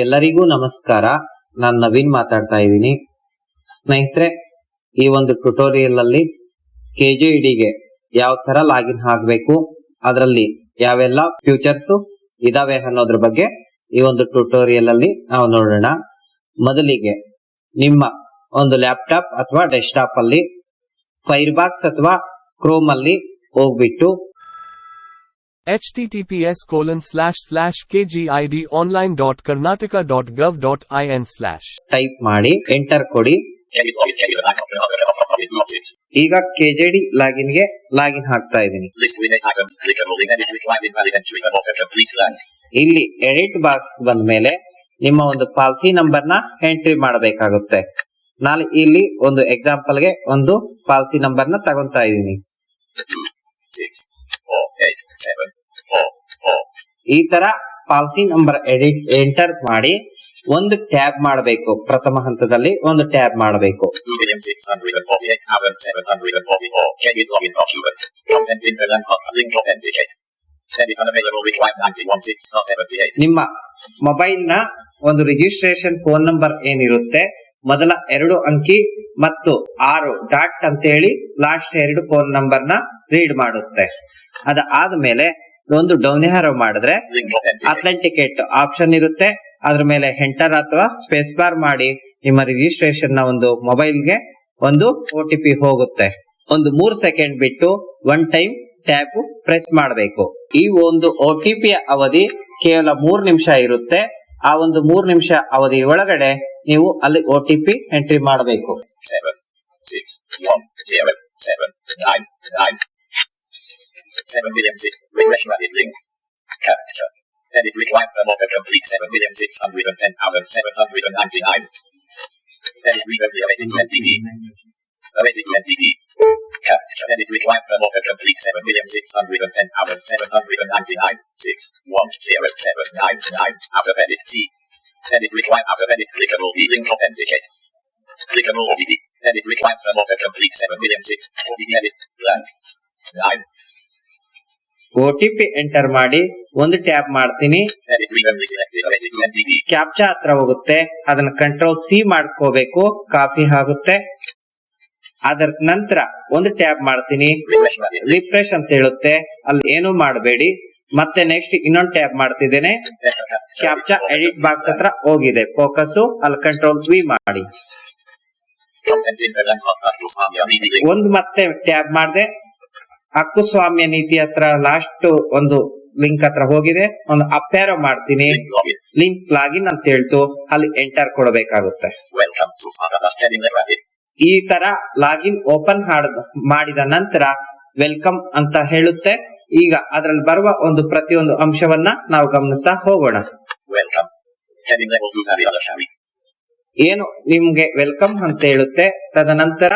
ಎಲ್ಲರಿಗೂ ನಮಸ್ಕಾರ. ನಾನು ನವೀನ್ ಮಾತಾಡ್ತಾ ಇದ್ದೀನಿ. ಸ್ನೇಹಿತರೆ, ಈ ಒಂದು ಟ್ಯುಟೋರಿಯಲ್ ಅಲ್ಲಿ KJEDಗೆ ಯಾವ ತರ ಲಾಗಿನ್ ಆಗಬೇಕು, ಅದರಲ್ಲಿ ಯಾವೆಲ್ಲ ಫ್ಯೂಚರ್ಸ್ ಇದಾವೆ ಅನ್ನೋದ್ರ ಬಗ್ಗೆ ಈ ಒಂದು ಟ್ಯುಟೋರಿಯಲ್ ಅಲ್ಲಿ ನಾವು ನೋಡೋಣ. ಮೊದಲಿಗೆ ನಿಮ್ಮ ಒಂದು ಲ್ಯಾಪ್ಟಾಪ್ ಅಥವಾ ಡೆಸ್ಕ್ಟಾಪ್ ಅಲ್ಲಿ ಫೈರ್ಬಾಕ್ಸ್ ಅಥವಾ ಕ್ರೋಮ್ ಅಲ್ಲಿ ಹೋಗ್ಬಿಟ್ಟು https://kgidonline.karnataka.gov.in/ ಟೈಪ್ ಮಾಡಿ ಎಂಟರ್ ಕೊಡಿ. ಈಗ KJD ಲಾಗಿನ್ ಗೆ ಲಾಗಿನ್ ಆಗ್ತಾ ಇದ್ದೀನಿ. ಇಲ್ಲಿ ಎಡಿಟ್ ಬಾಕ್ಸ್ ಬಂದ ಮೇಲೆ ನಿಮ್ಮ ಒಂದು ಪಾಲಿಸಿ ನಂಬರ್ ನ ಎಂಟ್ರಿ ಮಾಡಬೇಕಾಗುತ್ತೆ. ನಾನು ಇಲ್ಲಿ ಒಂದು ಎಕ್ಸಾಂಪಲ್ ಗೆ ಒಂದು ಪಾಲಿಸಿ ನಂಬರ್ ನ ತಗೊಂತಾ ಇದ್ದೀನಿ. ಈ ತರ ಪಾಲಿಸಿ ನಂಬರ್ ಎಂಟರ್ ಮಾಡಿ ಒಂದು ಟ್ಯಾಬ್ ಮಾಡಬೇಕು. ಪ್ರಥಮ ಹಂತದಲ್ಲಿ ಒಂದು ಟ್ಯಾಬ್ ಮಾಡಬೇಕು. ನಿಮ್ಮ ಮೊಬೈಲ್ ನ ಒಂದು ರಿಜಿಸ್ಟ್ರೇಷನ್ ಫೋನ್ ನಂಬರ್ ಏನಿರುತ್ತೆ, ಮೊದಲ 2 ಅಂಕಿ ಮತ್ತು 6 ಡಾಟ್ ಅಂತ ಹೇಳಿ ಲಾಸ್ಟ್ 2 ಫೋನ್ ನಂಬರ್ ನ ರೀಡ್ ಮಾಡುತ್ತೆ. ಅದಾದ್ಮೇಲೆ ಒಂದು ಡೌನ್ ಆರೋ ಮಾಡಿದ್ರೆ ಅಥೆಂಟಿಕೇಟ್ ಆಪ್ಷನ್ ಇರುತ್ತೆ. ಅದ್ರ ಮೇಲೆ ಎಂಟರ್ ಅಥವಾ ಸ್ಪೇಸ್ ಬಾರ್ ಮಾಡಿ ನಿಮ್ಮ ರಿಜಿಸ್ಟ್ರೇಷನ್ ನ ಒಂದು ಮೊಬೈಲ್ಗೆ ಒಂದು OTP ಹೋಗುತ್ತೆ. ಒಂದು 3 ಸೆಕೆಂಡ್ ಬಿಟ್ಟು ಒನ್ ಟೈಮ್ ಟ್ಯಾಬ್ ಪ್ರೆಸ್ ಮಾಡಬೇಕು. ಈ ಒಂದು OTP ಅವಧಿ ಕೇವಲ 3 ನಿಮಿಷ ಇರುತ್ತೆ. ಆ ಒಂದು 3 ನಿಮಿಷ ಅವಧಿ ಒಳಗಡೆ ನೀವು ಅಲ್ಲಿ OTP ಎಂಟ್ರಿ ಮಾಡಬೇಕು. 7,600,000 refresh rapid link capture edit required as autocomplete 7,610,799 edit read edit to NTP edit to NTP capture edit required as autocomplete 7,610,799 61079 out of edit T edit required out of edit clickable V link authenticate clickable OTP edit required as autocomplete 7,600,000 OTP edit blank 9 OTP enter ಮಾಡಿ ಒಂದು tab ಮಾಡ್ತೀನಿ. Captcha ಹತ್ರ ಹೋಗುತ್ತೆ, ಅದನ್ನ control C ಮಾಡ್ಕೋಬೇಕು, copy ಆಗುತ್ತೆ. ಅದರ ನಂತರ ಒಂದು ಟ್ಯಾಬ್ ಮಾಡ್ತೀನಿ, ರಿಫ್ರೆಶ್ ಅಂತ ಹೇಳುತ್ತೆ, ಅಲ್ಲಿ ಏನು ಮಾಡಬೇಡಿ. ಮತ್ತೆ ನೆಕ್ಸ್ಟ್ ಇನ್ನೊಂದು ಟ್ಯಾಬ್ ಮಾಡ್ತಿದ್ದೇನೆ, ಕ್ಯಾಪ್ಚಾ ಎಡಿಟ್ ಬಾಕ್ಸ್ ಹತ್ರ ಹೋಗಿದೆ, ಫೋಕಸ್ ಅಲ್ಲಿ ಕಂಟ್ರೋಲ್ V ಮಾಡಿ. ಒಂದು ಮತ್ತೆ ಟ್ಯಾಬ್ ಮಾಡಿದೆ, ಹಕ್ಕುಸ್ವಾಮ್ಯ ನೀತಿ ಹತ್ರ ಲಾಸ್ಟ್ ಒಂದು ಲಿಂಕ್ ಹತ್ರ ಹೋಗಿದೆ, ಒಂದು ಅಪ್ ಆರೋ ಮಾಡ್ತೀನಿ, ಲಿಂಕ್ ಲಾಗಿನ್ ಅಂತ ಹೇಳ್ತು, ಅಲ್ಲಿ ಎಂಟರ್ ಕೊಡಬೇಕಾಗುತ್ತೆ. ಈ ತರ ಲಾಗಿನ್ ಓಪನ್ ಮಾಡಿದ ನಂತರ ವೆಲ್ಕಮ್ ಅಂತ ಹೇಳುತ್ತೆ. ಈಗ ಅದರಲ್ಲಿ ಬರುವ ಒಂದು ಪ್ರತಿಯೊಂದು ಅಂಶವನ್ನ ನಾವು ಗಮನಿಸ್ತಾ ಹೋಗೋಣ. ಏನು ನಿಮ್ಗೆ ವೆಲ್ಕಮ್ ಅಂತ ಹೇಳುತ್ತೆ. ತದನಂತರ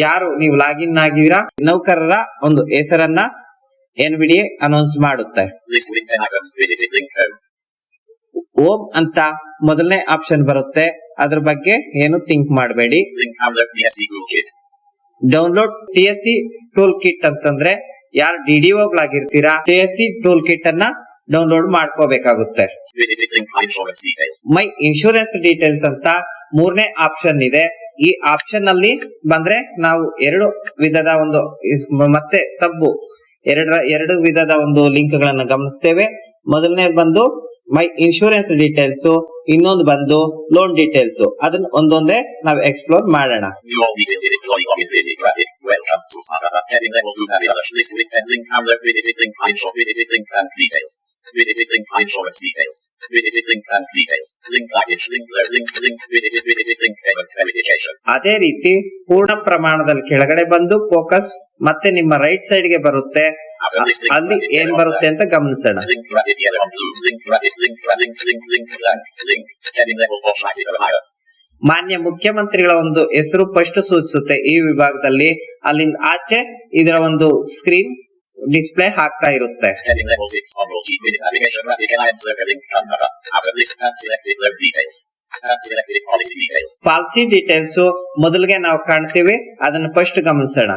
ಯಾರು ನೀವು ಲಾಗಿನ್ ಆಗಿದ್ದೀರಾ ನೌಕರರ ಒಂದು ಹೆಸರನ್ನ NVDA ಅನೌನ್ಸ್ ಮಾಡುತ್ತೆ. ಹೋಮ್ ಅಂತ ಮೊದಲನೇ ಆಪ್ಷನ್ ಬರುತ್ತೆ, ಅದ್ರ ಬಗ್ಗೆ ಏನು ಥಿಂಕ್ ಮಾಡಬೇಡಿ. ಡೌನ್ಲೋಡ್ TSC ಟೂಲ್ ಕಿಟ್ ಅಂತಂದ್ರೆ ಯಾರು DDOಗಳಾಗಿರ್ತೀರಾ TSC ಟೂಲ್ ಕಿಟ್ ಅನ್ನ ಡೌನ್ಲೋಡ್ ಮಾಡ್ಕೋಬೇಕಾಗುತ್ತೆ. ಮೈ ಇನ್ಶೂರೆನ್ಸ್ ಡೀಟೇಲ್ಸ್ ಅಂತ 3ನೇ ಆಪ್ಷನ್ ಇದೆ. ಈ ಆಪ್ಷನ್ ಅಲ್ಲಿ ಬಂದ್ರೆ ನಾವು 2 ವಿಧದ ಒಂದು ಮತ್ತೆ ಸಬ್ 2 ವಿಧದ ಒಂದು ಲಿಂಕ್ ಗಳನ್ನ ಗಮನಿಸ್ತೇವೆ. ಮೊದಲನೇ ಬಂದು ಮೈ ಇನ್ಶೂರೆನ್ಸ್ ಡೀಟೇಲ್ಸ್, ಇನ್ನೊಂದು ಬಂದು ಲೋನ್ ಡೀಟೇಲ್ಸ್. ಅದನ್ನ ಒಂದೊಂದೇ ನಾವು ಎಕ್ಸ್ಪ್ಲೋರ್ ಮಾಡೋಣ. Visited link insurance details. Visited link bank details. Link package. Link visited link payment verification. ಅದೇ ರೀತಿ ಪೂರ್ಣ ಪ್ರಮಾಣದಲ್ಲಿ ಕೆಳಗಡೆ ಬಂದು ಫೋಕಸ್ ಮತ್ತೆ ನಿಮ್ಮ ರೈಟ್ ಸೈಡ್ ಗೆ ಬರುತ್ತೆ. ಅಲ್ಲಿ ಏನ್ ಬರುತ್ತೆ ಅಂತ ಗಮನಿಸೋಣ. Link rapid yellow on blue. Link rapid link blank link heading level 4 massive or higher. ಮಾನ್ಯ ಮುಖ್ಯಮಂತ್ರಿಗಳ ಒಂದು ಹೆಸರು ಫಸ್ಟ್ ಸೂಚಿಸುತ್ತೆ ಈ ವಿಭಾಗದಲ್ಲಿ. ಅಲ್ಲಿಂದ ಆಚೆ ಇದರ ಒಂದು ಸ್ಕ್ರೀನ್ ಡಿಸ್ಪ್ಲೇ ಆಗ್ತಾ ಇರುತ್ತೆ. ಪಾಲಿಸಿ ಡೀಟೇಲ್ಸ್ ಮೊದಲಿಗೆ ನಾವು ಕಾಣ್ತೀವಿ, ಅದನ್ನ ಫಸ್ಟ್ ಗಮನಿಸೋಣ.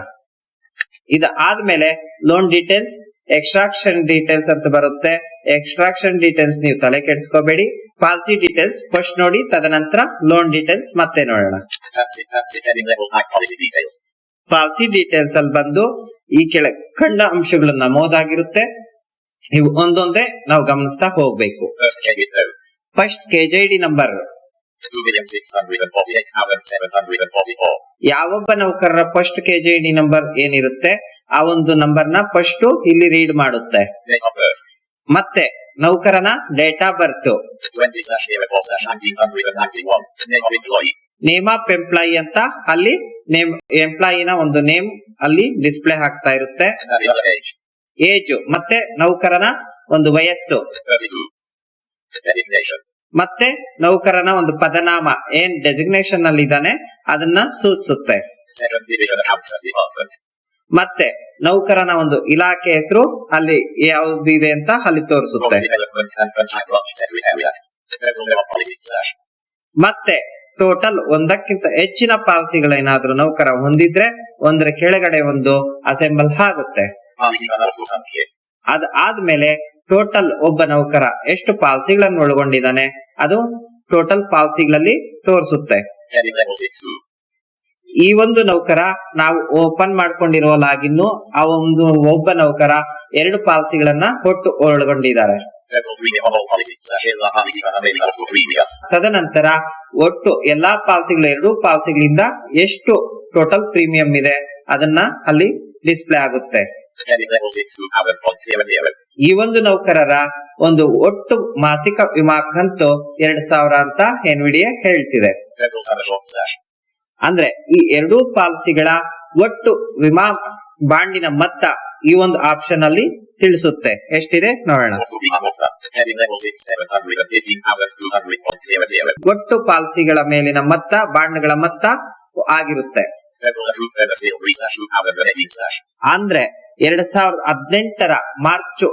ಇದಾದ್ಮೇಲೆ ಲೋನ್ ಡೀಟೇಲ್ಸ್, ಎಕ್ಸ್ಟ್ರಾಕ್ಷನ್ ಡೀಟೇಲ್ಸ್ ಅಂತ ಬರುತ್ತೆ. ಎಕ್ಸ್ಟ್ರಾಕ್ಷನ್ ಡೀಟೇಲ್ಸ್ ನೀವು ತಲೆ ಕೆಡಿಸ್ಕೋಬೇಡಿ. ಪಾಲಿಸಿ ಡೀಟೇಲ್ಸ್ ಫಸ್ಟ್ ನೋಡಿ, ತದನಂತರ ಲೋನ್ ಡೀಟೇಲ್ಸ್ ಮತ್ತೆ ನೋಡೋಣ. Tax it heading level 5 policy details. Policy details ಅಲ್ಲಿ ಬಂದು ಈ ಕೆಳಗೆ ಕಂಡ ಅಂಶಗಳು ನಮೂದಾಗಿರುತ್ತೆ. ಇವು ಒಂದೊಂದೇ ನಾವು ಗಮನಿಸ್ತಾ ಹೋಗ್ಬೇಕು. First KJ0. First KJD number 2,648,744. ಯಾವೊಬ್ಬ ನೌಕರರ ಫಸ್ಟ್ ಕೆಜೆಡಿ ನಂಬರ್ ಏನಿರುತ್ತೆ ಆ ಒಂದು ನಂಬರ್ ನ ಫಸ್ಟ್ ಇಲ್ಲಿ ರೀಡ್ ಮಾಡುತ್ತೆ. Date of birth. ಮತ್ತೆ ನೌಕರನ date of birth 20/04/1991. Name of employee. Name of employee ಅಂತ ಅಲ್ಲಿ ನೇಮ್ ಎಂಪ್ಲಾಯಿನ ಒಂದು ನೇಮ್ ಅಲ್ಲಿ ಡಿಸ್ಪ್ಲೇ ಆಗ್ತಾ ಇರುತ್ತೆ. Salary age. ಏಜ್ ಮತ್ತೆ ನೌಕರನ ಒಂದು ವಯಸ್ಸು 32. Designation. ಮತ್ತೆ ನೌಕರನ ಒಂದು ಪದನಾಮ ಏನ್ ಡೆಸಿಗ್ನೇಷನ್ ಅಲ್ಲಿ ಇದ್ದಾನೆ ಅದನ್ನ ಸೂಚಿಸುತ್ತೆ. Second division accounts department. ಮತ್ತೆ ನೌಕರನ ಒಂದು ಇಲಾಖೆ ಹೆಸರು ಅಲ್ಲಿ ಯಾವ್ದು ಇದೆ ಅಂತ ಅಲ್ಲಿ ತೋರಿಸುತ್ತೆ. Development and Contract Launch Secretariat. Total number of policies slash. ಮತ್ತೆ ಟೋಟಲ್ ಒಂದಕ್ಕಿಂತ ಹೆಚ್ಚಿನ ಪಾಲಿಸಿಗಳೇನಾದ್ರೂ ನೌಕರ ಹೊಂದಿದ್ರೆ ಒಂದರ ಕೆಳಗಡೆ ಒಂದು ಅಸೆಂಬಲ್ ಆಗುತ್ತೆ. Policy number ಸಂಖ್ಯೆ. ಆದ್ಮೇಲೆ ಟೋಟಲ್ ಒಬ್ಬ ನೌಕರ ಎಷ್ಟು ಪಾಲಿಸಿಗಳನ್ನು ಒಳಗೊಂಡಿದ್ದಾನೆ ಅದು ಟೋಟಲ್ ಪಾಲಿಸಿಗಳಲ್ಲಿ ತೋರಿಸುತ್ತೆ. Heading level 6. ಈ ಒಂದು ನೌಕರ ನಾವು ಓಪನ್ ಮಾಡ್ಕೊಂಡಿರುವ ಲಾಗಿನ್ ಆ ಒಂದು ಒಬ್ಬ ನೌಕರ 2 ಪಾಲಿಸಿಗಳನ್ನ ಒಟ್ಟು ಒಳಗೊಂಡಿದ್ದಾರೆ. Total premium of all policies slash ಎಲ್ಲ policy available to premium. ತದನಂತರ ಒಟ್ಟು ಎಲ್ಲಾ ಪಾಲಿಸಿಗಳು 2 ಪಾಲಿಸಿಗಳಿಂದ ಎಷ್ಟು ಟೋಟಲ್ ಪ್ರೀಮಿಯಂ ಇದೆ ಅದನ್ನ ಅಲ್ಲಿ ಡಿಸ್ಪ್ಲೇ ಆಗುತ್ತೆ. Heading level 6 2000.00. ಈ ಒಂದು ನೌಕರರ ಒಂದು ಒಟ್ಟು ಮಾಸಿಕ ವಿಮಾ ಕಂತು 2000 ಅಂತ ಎನ್ವಿಡಿಎ ಹೇಳ್ತಿದೆ. Total sum assured slash. ಅಂದ್ರೆ ಈ 2 ಪಾಲಿಸಿಗಳ ಒಟ್ಟು ವಿಮಾ ಬಾಂಡಿನ ಮೊತ್ತ ಈ ಒಂದು ಆಪ್ಷನ್ ಅಲ್ಲಿ ತಿಳಿಸುತ್ತೆ. ಎಷ್ಟಿದೆ ನೋಡೋಣ. Heading level 6 715,200.00. ಒಟ್ಟು ಪಾಲಿಸಿಗಳ ಮೇಲಿನ ಮೊತ್ತ ಬಾಂಡ್ಗಳ ಮೊತ್ತ ಆಗಿರುತ್ತೆ. Total approved member sales 3/2018 slash. ಅಂದ್ರೆ 2018 ಮಾರ್ಚ್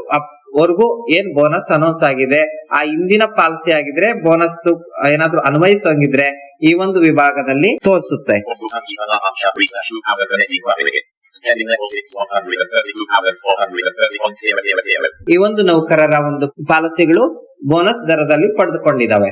ವರೆಗೂ ಏನ್ ಬೋನಸ್ ಅನೌನ್ಸ್ ಆಗಿದೆ ಆ ಹಿಂದಿನ ಪಾಲಿಸಿ ಆಗಿದ್ರೆ ಬೋನಸ್ ಏನಾದ್ರೂ ಅನ್ವಯಿಸಂಗಿದ್ರೆ ಈ ಒಂದು ವಿಭಾಗದಲ್ಲಿ ತೋರಿಸುತ್ತೆ. ಒಟ್ಟು ಸಂಖ್ಯೆಯ ಲಾಭಾಂಶ 3/2018 ವರೆಗೆ. Heading level 6 132,430.00. ಈ ಒಂದು ನೌಕರರ ಒಂದು ಪಾಲಿಸಿಗಳು ಬೋನಸ್ ದರದಲ್ಲಿ ಪಡೆದುಕೊಂಡಿದ್ದಾವೆ.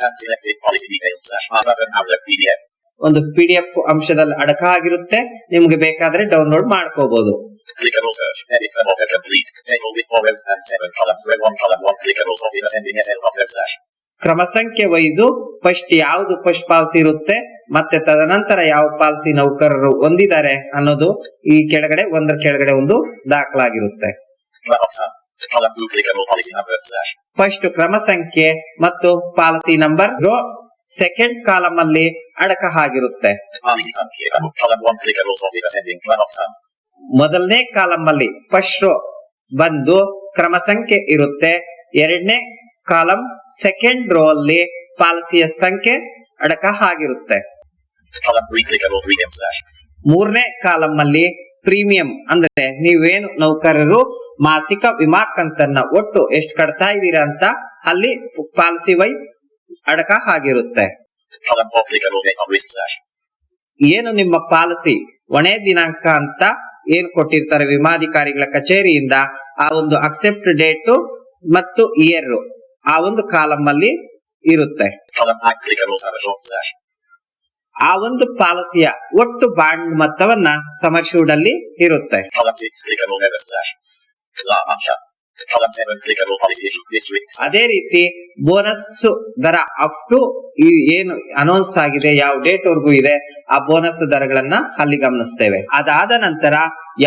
And selected policy details slash button outlet PDF. ಒಂದು PDF ಅಂಶದಲ್ಲಿ ಅಡಕ ಆಗಿರುತ್ತೆ. ನಿಮ್ಗೆ ಬೇಕಾದ್ರೆ ಡೌನ್ಲೋಡ್ ಮಾಡ್ಕೋಬಹುದು. Clickable search. Edit as auto complete. Table with 4 rows and 7 columns. Where 1 column 1 clickable sort in ascending SL auto slash. ಕ್ರಮ ಸಂಖ್ಯೆ wise first ಯಾವ್ದು first policy ಇರುತ್ತೆ ಮತ್ತೆ ತದನಂತರ ಯಾವ ಪಾಲಿಸಿ ನೌಕರರು ಹೊಂದಿದ್ದಾರೆ ಅನ್ನೋದು ಈ ಕೆಳಗಡೆ ಒಂದರ ಕೆಳಗಡೆ ಒಂದು ದಾಖಲಾಗಿರುತ್ತೆ. Column 2 clickable policy number slash. First ಕ್ರಮ ಸಂಖ್ಯೆ ಮತ್ತು ಪಾಲಿಸಿ ನಂಬರ್ ಸೆಕೆಂಡ್ ಕಾಲಮ್ ಅಲ್ಲಿ ಅಡಕ ಆಗಿರುತ್ತೆ. Policy ಸಂಖ್ಯೆ. Column 1 clickable sort in ascending sum. ಮೊದಲನೇ ಕಾಲಮ್ ಅಲ್ಲಿ ಫಸ್ಟ್ ಬಂದು ಕ್ರಮ ಸಂಖ್ಯೆ ಇರುತ್ತೆ. ಎರಡನೇ ಕಾಲಮ್ ಸೆಕೆಂಡ್ ರೋ ಅಲ್ಲಿ ಪಾಲಿಸಿಯ ಸಂಖ್ಯೆ ಅಡಕ ಆಗಿರುತ್ತೆ. Column 3 clickable premium slash. ಮೂರನೇ ಕಾಲಮ್ ಅಲ್ಲಿ ಪ್ರೀಮಿಯಂ ಅಂದ್ರೆ ನೀವೇನು ನೌಕರರು ಮಾಸಿಕ ವಿಮಾ ಕಂತನ್ನ ಒಟ್ಟು ಎಷ್ಟು ಕಟ್ತಾ ಇದ್ದೀರಾ ಅಂತ ಅಲ್ಲಿ ಪಾಲಿಸಿ ವೈಸ್ ಅಡಕ ಆಗಿರುತ್ತೆ. Column 4 clickable date of risk slash. ಏನು ನಿಮ್ಮ ಪಾಲಿಸಿ ಒಣೆ ದಿನಾಂಕ ಅಂತ ಏನ್ ಕೊಟ್ಟಿರ್ತಾರೆ ವಿಮಾಧಿಕಾರಿಗಳ ಕಚೇರಿಯಿಂದ ಆ ಒಂದು ಅಕ್ಸೆಪ್ಟ್ ಡೇಟ್ ಮತ್ತು ಇಯರ್ ಆ ಒಂದು ಕಾಲಮ್ ಅಲ್ಲಿ ಇರುತ್ತೆ. Column 5 clickable sum assured slash. ಆ ಒಂದು ಪಾಲಿಸಿಯ ಒಟ್ಟು ಬಾಂಡ್ ಮೊತ್ತವನ್ನ ಸಮರ್ಶೂಡ್ ಅಲ್ಲಿ ಇರುತ್ತೆ. Column 6 clickable member slash. ಲಾಭಾಂಶ. Column 7 clickable policy issue district. ಅದೇ ರೀತಿ ಬೋನಸ್ ದರ ಅಪ್ ಟು ಏನು ಅನೌನ್ಸ್ ಆಗಿದೆ ಯಾವ ಡೇಟ್ ವರೆಗೂ ಇದೆ ಆ ಬೋನಸ್ ದರಗಳನ್ನ ಅಲ್ಲಿ ಗಮನಿಸ್ತೇವೆ. ಅದಾದ ನಂತರ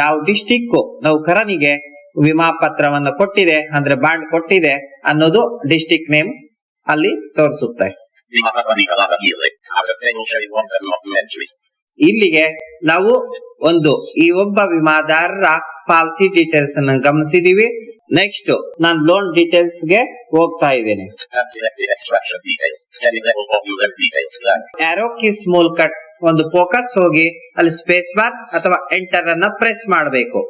ಯಾವ ಡಿಸ್ಟಿಕ್ ನೌಕರನಿಗೆ ವಿಮಾ ಪತ್ರವನ್ನು ಕೊಟ್ಟಿದೆ ಅಂದ್ರೆ ಬಾಂಡ್ ಕೊಟ್ಟಿದೆ ಅನ್ನೋದು ಡಿಸ್ಟಿಕ್ ನೇಮ್ ಅಲ್ಲಿ ತೋರಿಸುತ್ತೆ. ಇಲ್ಲಿಗೆ ನಾವು ಒಂದು ಈ ಒಬ್ಬ ವಿಮಾದಾರರ ಪಾಲಿಸಿ ಡೀಟೇಲ್ಸ್ ಅನ್ನು ಗಮನಿಸಿದೀವಿ. ನೆಕ್ಸ್ಟ್ ನಾನು ಲೋನ್ ಡೀಟೇಲ್ಸ್ ಗೆ ಹೋಗ್ತಾ ಇದ್ದೇನೆ. ಆರೋ ಕೀಸ್ ಮೂಲಕ ಒಂದು ಫೋಕಸ್ ಹೋಗಿ ಅಲ್ಲಿ ಸ್ಪೇಸ್ ಬಾರ್ ಅಥವಾ ಎಂಟರ್ ಅನ್ನ ಪ್ರೆಸ್ ಮಾಡಬೇಕು.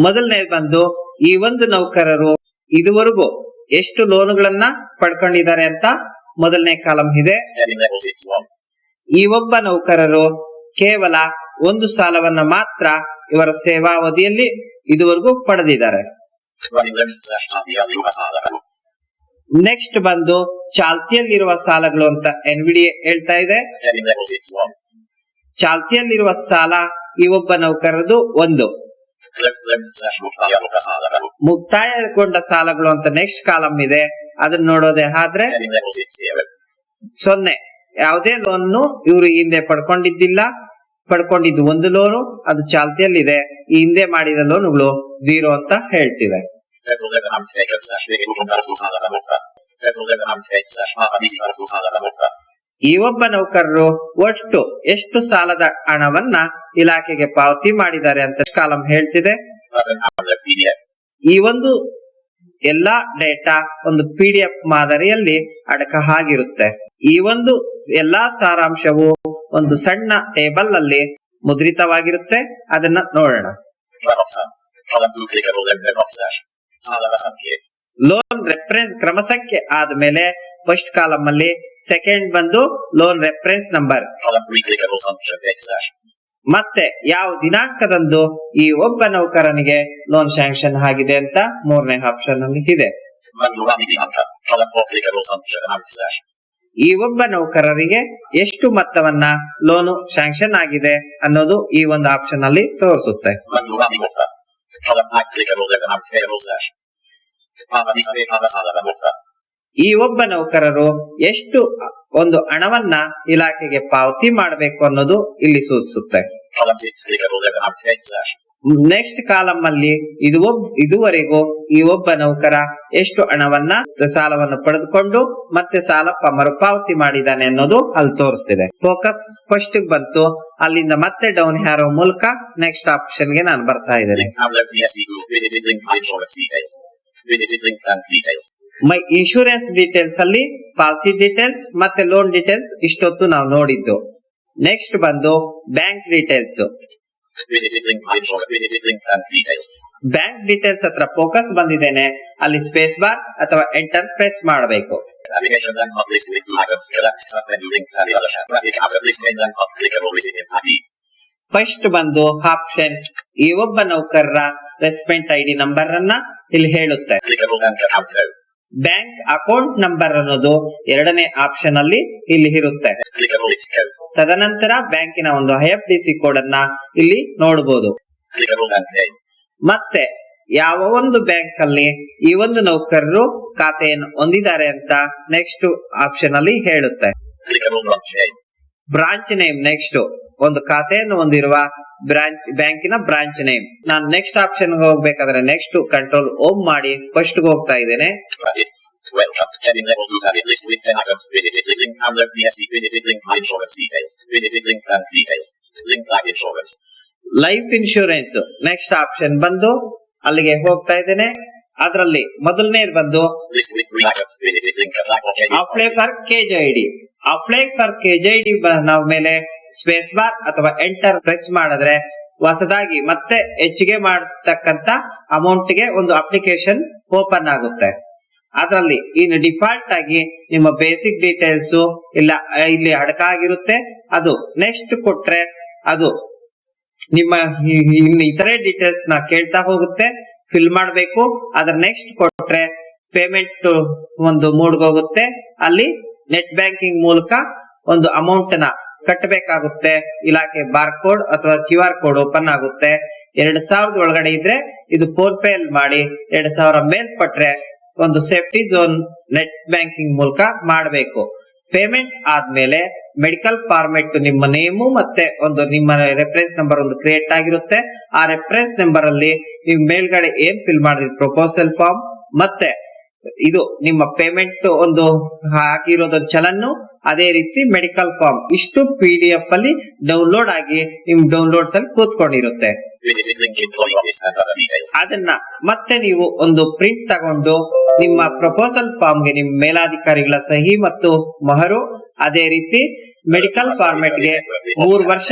ಮೊದಲನೇ ಬಂದು ಈ ಒಂದು ನೌಕರರು ಇದುವರೆಗೂ ಎಷ್ಟು ಲೋನ್ಗಳನ್ನ ಪಡ್ಕೊಂಡಿದ್ದಾರೆ ಅಂತ ಮೊದಲನೇ ಕಾಲಂ ಇದೆ. ಈ ಒಬ್ಬ ನೌಕರರು ಕೇವಲ ಒಂದು ಸಾಲವನ್ನ ಮಾತ್ರ ಇವರ ಸೇವಾವಧಿಯಲ್ಲಿ ಇದುವರೆಗೂ ಪಡೆದಿದ್ದಾರೆ. Running loans / ಚಾಲ್ತಿಯಲ್ಲಿರುವ ಸಾಲಗಳು. ನೆಕ್ಸ್ಟ್ ಬಂದು ಚಾಲ್ತಿಯಲ್ಲಿರುವ ಸಾಲಗಳು ಅಂತ NVDA ಹೇಳ್ತಾ ಇದೆ. Heading level 6 1. ಚಾಲ್ತಿಯಲ್ಲಿರುವ ಸಾಲ ಈ ಒಬ್ಬ ನೌಕರರದು 1. Closed loans / ಮುಕ್ತಾಯಗೊಂಡ ಸಾಲಗಳು. ಮುಕ್ತಾಯಗೊಂಡ ಸಾಲಗಳು ಅಂತ ನೆಕ್ಸ್ಟ್ ಕಾಲಮ್ ಇದೆ. ಅದನ್ನ ನೋಡೋದೇ ಆದ್ರೆ Heading level 6 0. 0. ಯಾವುದೇ ಲೋನ್ ಇವರು ಹಿಂದೆ ಪಡ್ಕೊಂಡಿದ್ದು ಒಂದು ಲೋನು, ಅದು ಚಾಲ್ತಿಯಲ್ಲಿದೆ. ಈ ಹಿಂದೆ ಮಾಡಿದ ಲೋನ್ಗಳು 0 ಅಂತ ಹೇಳ್ತಿವೆ. Federal loan amount taken / ಬೇಡಿಕೆಗೊಂಡರಷ್ಟು ಸಾಲದ ಮೊತ್ತ. Federal loan amount taken / ಪಾವತಿಸಿದರಷ್ಟು ಸಾಲದ ಮೊತ್ತ. ಈ ಒಬ್ಬ ನೌಕರರು ಒಟ್ಟು ಎಷ್ಟು ಸಾಲದ ಹಣವನ್ನ ಇಲಾಖೆಗೆ ಪಾವತಿ ಮಾಡಿದ್ದಾರೆ ಅಂತ ಕಾಲಂ ಹೇಳ್ತಿದೆ. Button download PDF. ಈ ಒಂದು ಎಲ್ಲಾ ಡೇಟಾ ಒಂದು PDF ಮಾದರಿಯಲ್ಲಿ ಅಡಕ ಆಗಿರುತ್ತೆ. ಈ ಒಂದು ಎಲ್ಲಾ ಸಾರಾಂಶವು ಒಂದು ಸಣ್ಣ ಟೇಬಲ್ ಅಲ್ಲಿ ಮುದ್ರಿತವಾಗಿರುತ್ತೆ. ಅದನ್ನ ನೋಡೋಣ. Column 2 clickable loan note / ಸಾಲದ ಸಂಖ್ಯೆ. ಲೋನ್ ರೆಫರೆನ್ಸ್ ಕ್ರಮ ಸಂಖ್ಯೆ ಆದ್ಮೇಲೆ ಫಸ್ಟ್ ಕಾಲಮ್ ಅಲ್ಲಿ ಸೆಕೆಂಡ್ ಬಂದು loan reference number. Column 3 clickable sanction date / ಮತ್ತೆ ಯಾವ ದಿನಾಂಕದಂದು ಈ ಒಬ್ಬ ನೌಕರನಿಗೆ ಲೋನ್ ಸ್ಯಾಂಕ್ಷನ್ ಆಗಿದೆ ಅಂತ ಮೂರನೇ ಆಪ್ಷನ್ ಅಲ್ಲಿ ಇದೆ. ಮಂಜೂರಾತಿ ದಿನಾಂಕ. Column 4 clickable sanction amount / ಈ ಒಬ್ಬ ನೌಕರರಿಗೆ ಎಷ್ಟು ಮೊತ್ತವನ್ನ ಲೋನು ಸ್ಯಾಂಕ್ಷನ್ ಆಗಿದೆ ಅನ್ನೋದು ಈ ಒಂದು ಆಪ್ಷನ್ ಅಲ್ಲಿ ತೋರಿಸುತ್ತೆ. ಮಂಜೂರಾತಿ ಮೊತ್ತ. Column 5 clickable loan amount payable / ಪಾವತಿಸಬೇಕಾದ ಸಾಲದ ಮೊತ್ತ. ಈ ಒಬ್ಬ ನೌಕರರು ಎಷ್ಟು ಒಂದು ಹಣವನ್ನ ಇಲಾಖೆಗೆ ಪಾವತಿ ಮಾಡಬೇಕು ಅನ್ನೋದು ಇಲ್ಲಿ ಸೂಚಿಸುತ್ತೆ. Column 6 clickable loan amount paid / next column ಅಲ್ಲಿ ಇದುವರೆಗೂ ಈ ಒಬ್ಬ ನೌಕರ ಎಷ್ಟು ಹಣವನ್ನ ಸಾಲವನ್ನು ಪಡೆದುಕೊಂಡು ಮತ್ತೆ ಸಾಲ ಮರುಪಾವತಿ ಮಾಡಿದ್ದಾನೆ ಅನ್ನೋದು ಅಲ್ಲಿ ತೋರಿಸ್ತಿದೆ. ಫೋಕಸ್ ಫಸ್ಟ್ ಬಂತು, ಅಲ್ಲಿಂದ ಮತ್ತೆ ಡೌನ್ ಹ್ಯಾರೋ ಮೂಲಕ ನೆಕ್ಸ್ಟ್ ಆಪ್ಷನ್ ಗೆ ನಾನು ಬರ್ತಾ ಇದ್ದೇನೆ. Download the SC tool. Visited link insurance details. Visited link bank details. My insurance details ಅಲ್ಲಿ ಪಾಲಿಸಿ ಡೀಟೇಲ್ಸ್ ಮತ್ತೆ ಲೋನ್ ಡೀಟೇಲ್ಸ್ ಇಷ್ಟೊತ್ತು ನಾವು ನೋಡಿದ್ದು. ನೆಕ್ಸ್ಟ್ ಬಂದು bank details. Visited link insurance. Visited link bank details. Bank details ಹತ್ರ focus ಬಂದಿದ್ದೇನೆ. ಅಲ್ಲಿ space bar ಅಥವಾ ಎಂಟರ್ ಪ್ರೆಸ್ ಮಾಡಬೇಕು. Navigation lens not list with 2 items. Select submenu link and the other chat. Graphic out of list main lens not clickable recipient ID. First ಬಂದು option ಈ ಒಬ್ಬ ನೌಕರರ ರೆಸ್ಪೆಂಟ್ ID number ಅನ್ನ ಇಲ್ಲಿ ಹೇಳುತ್ತೆ. Clickable bank account. Bank account number ಅನ್ನೋದು ಎರಡನೇ option ಅಲ್ಲಿ ಇಲ್ಲಿ ಇರುತ್ತೆ. Clickable list code. ತದನಂತರ ಬ್ಯಾಂಕಿನ ಒಂದು IFSC ಕೋಡ್ ಅನ್ನ ಇಲ್ಲಿ ನೋಡಬಹುದು. Clickable bank name. ಮತ್ತೆ ಯಾವ ಒಂದು ಬ್ಯಾಂಕ್ ಅಲ್ಲಿ ಈ ಒಂದು ನೌಕರರು ಖಾತೆಯನ್ನು ಹೊಂದಿದ್ದಾರೆ ಅಂತ ನೆಕ್ಸ್ಟ್ ಆಪ್ಷನ್ ಅಲ್ಲಿ ಹೇಳುತ್ತೆ. Clickable branch name. Branch name next ಒಂದು ಖಾತೆಯನ್ನು ಹೊಂದಿರುವ ಬ್ಯಾಂಕಿನ ಬ್ರಾಂಚ್ ನೇಮ್. ನಾನು ನೆಕ್ಸ್ಟ್ ಆಪ್ಷನ್ ಹೋಗ್ಬೇಕಾದ್ರೆ ನೆಕ್ಸ್ಟ್ ಕಂಟ್ರೋಲ್ ಓಮ್ ಮಾಡಿ ಫಸ್ಟ್ ಹೋಗ್ತಾ ಇದ್ದೇನೆ. Welcome. Heading level 2 tab list with 10 items. Visited link download the SC. Visited link insurance details. Visited link bank details. Link life insurance. Life insurance next option ಬಂದು ಅಲ್ಲಿಗೆ ಹೋಗ್ತಾ ಇದ್ದೇನೆ. ಅದರಲ್ಲಿ ಮೊದಲನೇದು ಬಂದು list with 3 items. Visited link apply for KJID. Apply for KJID. Apply for KJID ನಾವು ಮೇಲೆ space bar ಅಥವಾ ಎಂಟರ್ ಪ್ರೆಸ್ ಮಾಡಿದ್ರೆ ಹೊಸದಾಗಿ ಮತ್ತೆ ಹೆಚ್ಚಿಗೆ ಮಾಡಿಸ್ತಕ್ಕಂತ ಅಮೌಂಟ್ ಗೆ ಒಂದು ಅಪ್ಲಿಕೇಶನ್ ಓಪನ್ ಆಗುತ್ತೆ. ಅದರಲ್ಲಿ ಇನ್ನು ಡಿಫಾಲ್ಟ್ ಆಗಿ ನಿಮ್ಮ ಬೇಸಿಕ್ ಡೀಟೇಲ್ಸ್ ಇಲ್ಲಿ ಅಡಕ ಆಗಿರುತ್ತೆ. ಅದು ನೆಕ್ಸ್ಟ್ ಕೊಟ್ರೆ ಅದು ನಿಮ್ಮ ಇನ್ನು ಇತರೆ ಡೀಟೇಲ್ಸ್ ನ ಕೇಳ್ತಾ ಹೋಗುತ್ತೆ, ಫಿಲ್ ಮಾಡಬೇಕು. ಅದ್ರ ನೆಕ್ಸ್ಟ್ ಕೊಟ್ರೆ ಪೇಮೆಂಟ್ ಒಂದು ಮೋಡ್ಗೆ ಹೋಗುತ್ತೆ. ಅಲ್ಲಿ ನೆಟ್ ಬ್ಯಾಂಕಿಂಗ್ ಮೂಲಕ ಒಂದು ಅಮೌಂಟ್ ನ ಕಟ್ಟಬೇಕಾಗುತ್ತೆ. ಇಲಾಖೆ ಬಾರ್ ಕೋಡ್ ಅಥವಾ QR ಕೋಡ್ ಓಪನ್ ಆಗುತ್ತೆ. 2000 ಒಳಗಡೆ ಇದ್ರೆ ಇದು ಫೋನ್ ಪೇ ಅಲ್ಲಿ ಮಾಡಿ, 2000 ಮೇಲ್ಪಟ್ರೆ ಒಂದು ಸೇಫ್ಟಿ ಝೋನ್ ನೆಟ್ ಬ್ಯಾಂಕಿಂಗ್ ಮೂಲಕ ಮಾಡಬೇಕು. ಪೇಮೆಂಟ್ ಆದ್ಮೇಲೆ ಮೆಡಿಕಲ್ ಫಾರ್ಮೆಟ್ ನಿಮ್ಮ ನೇಮು ಮತ್ತೆ ಒಂದು ನಿಮ್ಮ ರೆಫರೆನ್ಸ್ ನಂಬರ್ ಒಂದು ಕ್ರಿಯೇಟ್ ಆಗಿರುತ್ತೆ. ಆ ರೆಫರೆನ್ಸ್ ನಂಬರ್ ಅಲ್ಲಿ ನೀವು ಮೇಲ್ಗಡೆ ಏನ್ ಫಿಲ್ ಮಾಡಿದ್ರಿ ಪ್ರಪೋಸಲ್ ಫಾರ್ಮ್ ಮತ್ತೆ ಇದು ನಿಮ್ಮ ಪೇಮೆಂಟ್ ಒಂದು ಹಾಕಿರೋದು ಚಲನ್ನು, ಅದೇ ರೀತಿ ಮೆಡಿಕಲ್ ಫಾರ್ಮ್ ಇಷ್ಟು PDF ಅಲ್ಲಿ ಡೌನ್ಲೋಡ್ ಆಗಿ ನಿಮ್ ಡೌನ್ಲೋಡ್ಸ್ ಅಲ್ಲಿ ಕೂತ್ಕೊಂಡಿರುತ್ತೆ. ಅದನ್ನ ಮತ್ತೆ ನೀವು ಒಂದು ಪ್ರಿಂಟ್ ತಗೊಂಡು ನಿಮ್ಮ ಪ್ರಪೋಸಲ್ ಫಾರ್ಮ್ ಗೆ ನಿಮ್ಮ ಮೇಲಾಧಿಕಾರಿಗಳ ಸಹಿ ಮತ್ತು ಮೊಹರು, ಅದೇ ರೀತಿ ಮೆಡಿಕಲ್ ಫಾರ್ಮೆಟ್ ಗೆ 3 ವರ್ಷ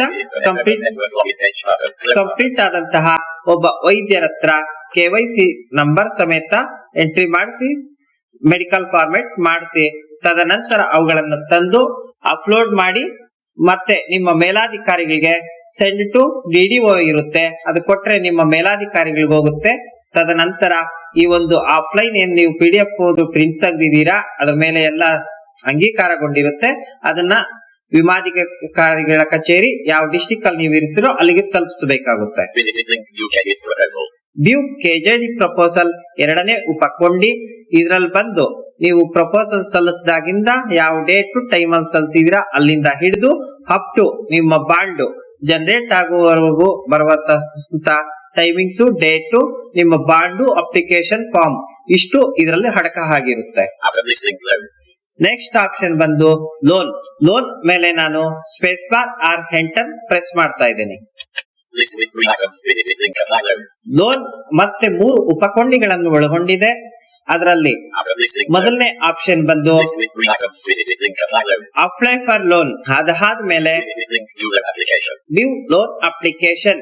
ಕಂಪ್ಲೀಟ್ ಆದಂತಹ ಒಬ್ಬ ವೈದ್ಯರ ಹತ್ರ KYC ನಂಬರ್ ಸಮೇತ ಎಂಟ್ರಿ ಮಾಡಿಸಿ ಮೆಡಿಕಲ್ ಫಾರ್ಮೆಟ್ ಮಾಡಿಸಿ ತದನಂತರ ಅವುಗಳನ್ನು ತಂದು ಅಪ್ಲೋಡ್ ಮಾಡಿ ಮತ್ತೆ ನಿಮ್ಮ ಮೇಲಾಧಿಕಾರಿಗಳಿಗೆ ಸೆಂಡ್ ಟು DDO ಇರುತ್ತೆ, ಅದು ಕೊಟ್ರೆ ನಿಮ್ಮ ಮೇಲಾಧಿಕಾರಿಗಳಿಗೆ ಹೋಗುತ್ತೆ. ತದನಂತರ ಈ ಒಂದು ಆಫ್ಲೈನ್ ಏನ್ ನೀವು PDF ಪ್ರಿಂಟ್ ತೆಗ್ದಿದ್ದೀರಾ ಅದ್ರ ಮೇಲೆ ಎಲ್ಲ ಅಂಗೀಕಾರಗೊಂಡಿರುತ್ತೆ. ಅದನ್ನ ವಿಮಾಧಿಕಾರಿಗಳ ಕಚೇರಿ ಯಾವ ಡಿಸ್ಟಿಕ್ ಅಲ್ಲಿ ನೀವು ಇರ್ತೀರೋ ಅಲ್ಲಿಗೆ ತಲುಪಿಸಬೇಕಾಗುತ್ತೆ. ವ್ಯೂ KJD ಪ್ರಪೋಸಲ್ ಎರಡನೇ ಉಪಕೊಂಡಿ. ಇದ್ರಲ್ಲಿ ಬಂದು ನೀವು ಪ್ರಪೋಸಲ್ ಸಲ್ಲಿಸಿದಾಗಿಂದ ಯಾವ ಡೇಟ್ ಟೈಮ್ ಅಲ್ಲಿ ಸಲ್ಲಿಸಿದಿರಾ ಅಲ್ಲಿಂದ ಹಿಡಿದು ಅಪ್ ಟು ನಿಮ್ಮ ಬಾಂಡ್ ಜನರೇಟ್ ಆಗುವವರೆಗೂ ಬರುವಂತ ಟೈಮಿಂಗ್ಸ್, ಡೇಟು, ನಿಮ್ಮ ಬಾಂಡು, ಅಪ್ಲಿಕೇಶನ್ ಫಾರ್ಮ್ ಇಷ್ಟು ಇದರಲ್ಲಿ ಹಡಕ ಆಗಿರುತ್ತೆ. ನೆಕ್ಸ್ಟ್ ಆಪ್ಷನ್ ಬಂದು ಲೋನ್ ಮೇಲೆ ನಾನು space bar or enter press ಮಾಡ್ತಾ ಇದ್ದೇನೆ. ಲೋನ್ ಮತ್ತೆ 3 ಉಪಕೊಂಡಿಗಳನ್ನು ಒಳಗೊಂಡಿದೆ. ಅದರಲ್ಲಿ ಮೊದಲನೇ ಆಪ್ಷನ್ ಬಂದು ಅಪ್ಲೈ ಫಾರ್ ಲೋನ್. ಅದಾದ್ಮೇಲೆ ನ್ಯೂ ಲೋನ್ ಅಪ್ಲಿಕೇಶನ್.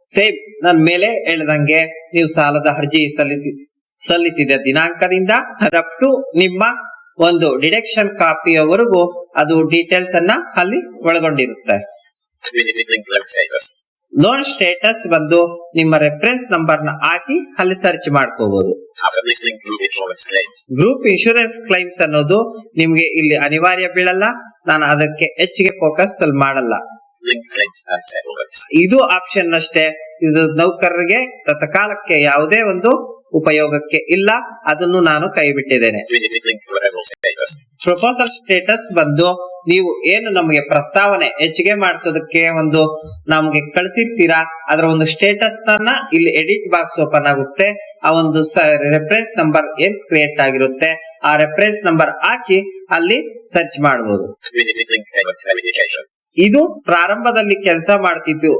ಸೇಮ್ ನನ್ ಮೇಲೆ ಹೇಳ್ದಂಗೆ ನೀವು ಸಾಲದ ಅರ್ಜಿ ಸಲ್ಲಿಸಿದ ದಿನಾಂಕದಿಂದ ಅಪ್ ಟು ನಿಮ್ಮ ಒಂದು ಡಿಡಕ್ಷನ್ ಕಾಪಿಯವರೆಗೂ ಅದು ಡೀಟೇಲ್ಸ್ ಅನ್ನ ಅಲ್ಲಿ ಒಳಗೊಂಡಿರುತ್ತೆ. ಲೋನ್ ಸ್ಟೇಟಸ್ ಬಂದು ನಿಮ್ಮ ರೆಫರೆನ್ಸ್ ನಂಬರ್ ನ ಹಾಕಿ ಅಲ್ಲಿ ಸರ್ಚ್ ಮಾಡ್ಕೋಬಹುದು. ಗ್ರೂಪ್ ಇನ್ಶೂರೆನ್ಸ್ ಕ್ಲೈಮ್ಸ್ ಅನ್ನೋದು ನಿಮ್ಗೆ ಇಲ್ಲಿ ಅನಿವಾರ್ಯ ಬೀಳಲ್ಲ. ನಾನು ಅದಕ್ಕೆ ಹೆಚ್ಚಿಗೆ ಫೋಕಸ್ ಅಲ್ಲಿ ಮಾಡಲ್ಲ. ಇದು ಆಪ್ಷನ್ ಅಷ್ಟೇ. ಇದು ನೌಕರರಿಗೆ ತತ್ಕಾಲಕ್ಕೆ ಯಾವುದೇ ಒಂದು ಉಪಯೋಗಕ್ಕೆ ಇಲ್ಲ. ಅದನ್ನು ನಾನು ಕೈ ಬಿಟ್ಟಿದ್ದೇನೆ. ಪ್ರಪೋಸಲ್ ಸ್ಟೇಟಸ್ ಬಂದು ನೀವು ಏನು ನಮಗೆ ಪ್ರಸ್ತಾವನೆ ಹೆಚ್ಚಿಗೆ ಮಾಡಿಸೋದಕ್ಕೆ ಒಂದು ನಮ್ಗೆ ಕಳಿಸಿರ್ತೀರಾ ಅದರ ಒಂದು ಸ್ಟೇಟಸ್ ಅನ್ನ ಇಲ್ಲಿ ಎಡಿಟ್ ಬಾಕ್ಸ್ ಓಪನ್ ಆಗುತ್ತೆ. ಆ ಒಂದು ರೆಫರೆನ್ಸ್ ನಂಬರ್ ಏನ್ ಕ್ರಿಯೇಟ್ ಆಗಿರುತ್ತೆ ಆ ರೆಫರೆನ್ಸ್ ನಂಬರ್ ಹಾಕಿ ಅಲ್ಲಿ ಸರ್ಚ್ ಮಾಡಬಹುದು. ಇದು ಪ್ರಾರಂಭದಲ್ಲಿ ಕೆಲಸ ಮಾಡ್ತಿದ್ದು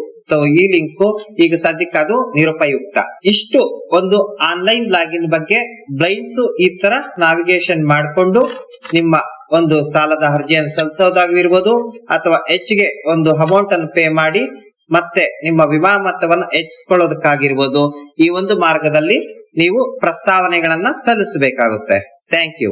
ಈ ಲಿಂಕ್ ಈಗ ಸದ್ಯಕ್ಕೆ ಅದು ನಿರುಪಯುಕ್ತ. ಇಷ್ಟು ಒಂದು ಆನ್ಲೈನ್ ಲಾಗಿನ್ ಬಗ್ಗೆ ಬ್ಲೈಂಡ್ಸ್ ಈ ತರ ನಾವಿಗೇಷನ್ ಮಾಡಿಕೊಂಡು ನಿಮ್ಮ ಒಂದು ಸಾಲದ ಅರ್ಜಿಯನ್ನು ಸಲ್ಲಿಸೋದಾಗಿರ್ಬೋದು ಅಥವಾ ಹೆಚ್ಚಿಗೆ ಒಂದು ಅಮೌಂಟ್ ಅನ್ನು ಪೇ ಮಾಡಿ ಮತ್ತೆ ನಿಮ್ಮ ವಿಮಾ ಮೊತ್ತವನ್ನು ಹೆಚ್ಚಿಸಿಕೊಳ್ಳೋದಕ್ಕಾಗಿರ್ಬೋದು ಈ ಒಂದು ಮಾರ್ಗದಲ್ಲಿ ನೀವು ಪ್ರಸ್ತಾವನೆಗಳನ್ನ ಸಲ್ಲಿಸಬೇಕಾಗುತ್ತೆ. Thank you.